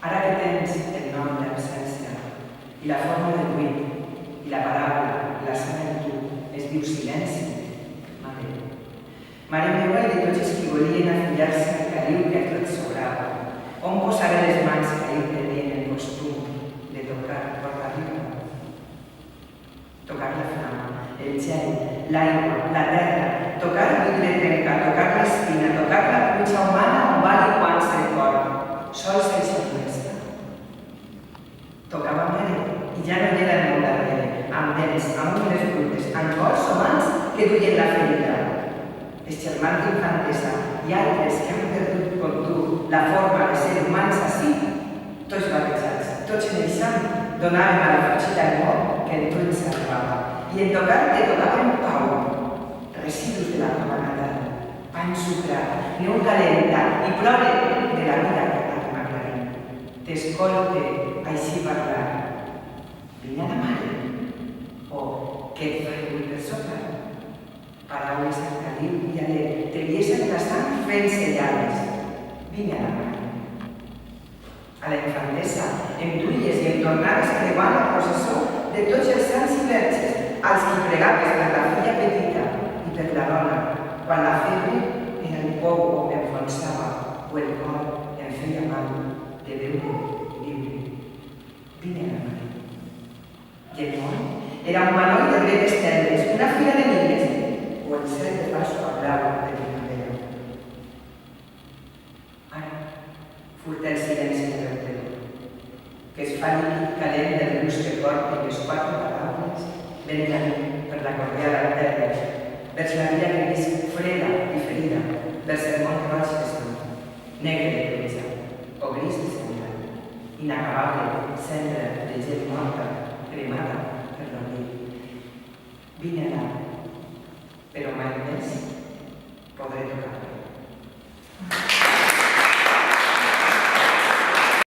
Ara que tens el nom de l'absència i la forma del buit i la paraula i la sana en tu es diu silenci, mare. Mare meva i de tots els que volien afillar-se al caliu que a tot sobrava, on posaré les mans que ahir tenien el costum de tocar porta riba? Tocar la flama, el gel, l'aigua, la terra, tocar el vidre trencat, tocar l'espina, tocar la punxa humana on va liquant-se el cor, sols eixa finestra. Tocava mare i ja no hi era el meu darrere, amb dents, amb unes brutes, amb cors o mans que duien la ferida. Els germans d'infantesa i altres que han perdut com tu la forma de ser humans així, tots batejats, tots neixant, donaven a la fatxita el món que en tu ens arribava. I en tocar te tocaven pau, residus de la cama natal, pa ensucrat, llum calenta i plore de la vida que m'aclarim. T'escolte així parlar. Vine a la mare? O què et fa avui per sopar? Paraules al caliu i alegre, te viesen la sang fent-se llaves. Vine a la mare. A la infantesa, em duies i em tornaves creuant la processó de tots els sants i verges, als que pregaves per la filla petita i per la dona, quan la febre era el pou on m'enfonsava o el cor em feia mal de veure lliure. Vine a la mare. I el món era un manoll de breves tendres, una fila de nines o el cel de Pasqua blau de primavera. Ara, furta el silenci de vertedor, que es fa líquid calent del gust que porten les quatre paraules ben camí per la cordial terra, vers la via que visc freda i ferida, vers el món roig que sembla, negre de petja o gris de sembla, inacabable cendra de gent morta, cremada per l'oblit. Vine allà, però mai més podré tocar.